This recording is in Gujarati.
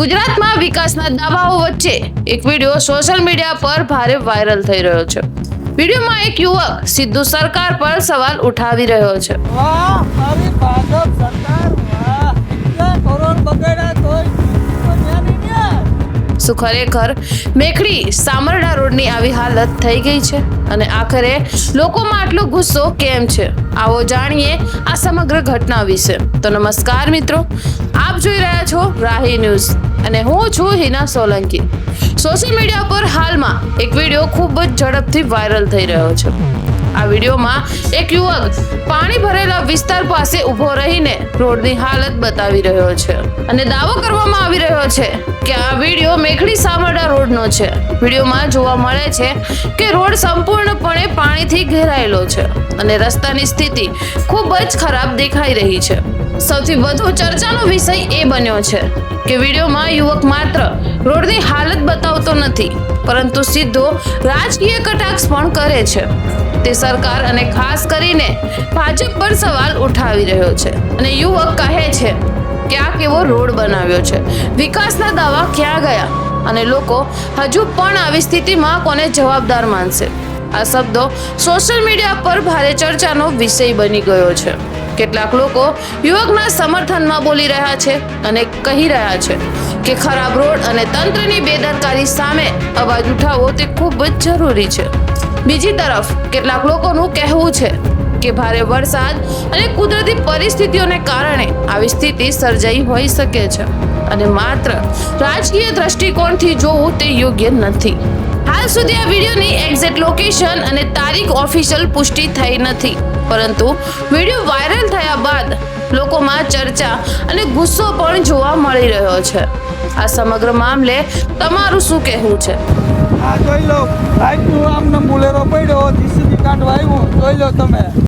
ગુજરાતમાં વિકાસના દાવાઓ વચ્ચે એક વિડીયો સોશિયલ મીડિયા પર ભારે વાયરલ થઈ રહ્યો છે। વિડીયોમાં એક યુવક સીધું સરકાર પર સવાલ ઉઠાવી રહ્યો છે। વાહ મારી ભાજપ સરકાર વાહ કેટલા કરોડ બગાડ્યા તોય ન્યા ને ન્યા। શું ખરેખર મેખડી સામરડા રોડની આવી હાલત થઈ ગઈ છે અને આખરે લોકોમાં આટલો ગુસ્સો કેમ છે? આવો જાણીએ આ સમગ્ર ઘટના વિશે। તો નમસ્કાર મિત્રો, આપ જોઈ રહ્યા છો રાહી ન્યૂઝ અને હું છું હિના સોલંકી। સોશિયલ મીડિયા પર હાલમાં એક વિડીયો ખૂબ જ ઝડપથી વાયરલ થઈ રહ્યો છે। આ વિડીયોમાં એક યુવક પાણી ભરેલા વિસ્તાર પાસે ઊભો રહીને રોડની હાલત બતાવી રહ્યો છે અને દાવો કરવામાં આવી રહ્યો છે કે આ વિડીયો મેખડી સામરડા રોડનો છે। વિડીયોમાં જોવા મળે છે કે રોડ સંપૂર્ણપણે પાણીથી ઘેરાયેલો છે અને રસ્તાની સ્થિતિ ખૂબ જ ખરાબ દેખાઈ રહી છે। સૌથી વધુ ચર્ચાનો વિષય એ બન્યો છે કે વિડીયોમાં યુવક માત્ર રોડની હાલત બતાવતો નથી, પરંતુ સીધો રાજકીય કટાક્ષ પણ કરે છે। તે સરકાર અને ખાસ કરીને ભાજપ પર સવાલ ઉઠાવી રહ્યો છે અને યુવક કહે છે કે આ કેવો રોડ બનાવ્યો છે, વિકાસના દાવા ક્યાં ગયા અને લોકો હજુ પણ આવી સ્થિતિમાં કોને જવાબદાર માનશે? આ શબ્દો સોશિયલ મીડિયા પર ભારે ચર્ચાનો વિષય બની ગયો છે। કેટલાક લોકો યુવકના સમર્થનમાં બોલી રહ્યા છે અને કહી રહ્યા છે કે ખરાબ રોડ અને તંત્રની બેદરકારી સામે અવાજ ઉઠાવવો તે ખૂબ જ જરૂરી છે। બીજી તરફ કેટલાક લોકોનું કહેવું છે કે ભારે વરસાદ અને કુદરતી પરિસ્થિતિઓને કારણે આવી સ્થિતિ સર્જાઈ હોઈ શકે છે અને માત્ર રાજકીય દ્રષ્ટિકોણથી જોવું તે યોગ્ય નથી। હાલ સુધી આ વિડીયોની એક્ઝેક્ટ લોકેશન અને તારીખ ઓફિશિયલ પુષ્ટિ થઈ નથી, પરંતુ વિડીયો વાયરલ થયા બાદ લોકોમાં ચર્ચા અને ગુસ્સો પણ જોવા મળી રહ્યો છે। આ સમગ્ર મામલે તમારું શું કહેવું છે? આ જોઈ લો રાઈટનું આમને બોલેરો પડ્યો જીસીબી કાઢવા આવ્યું જોઈ લો તમે।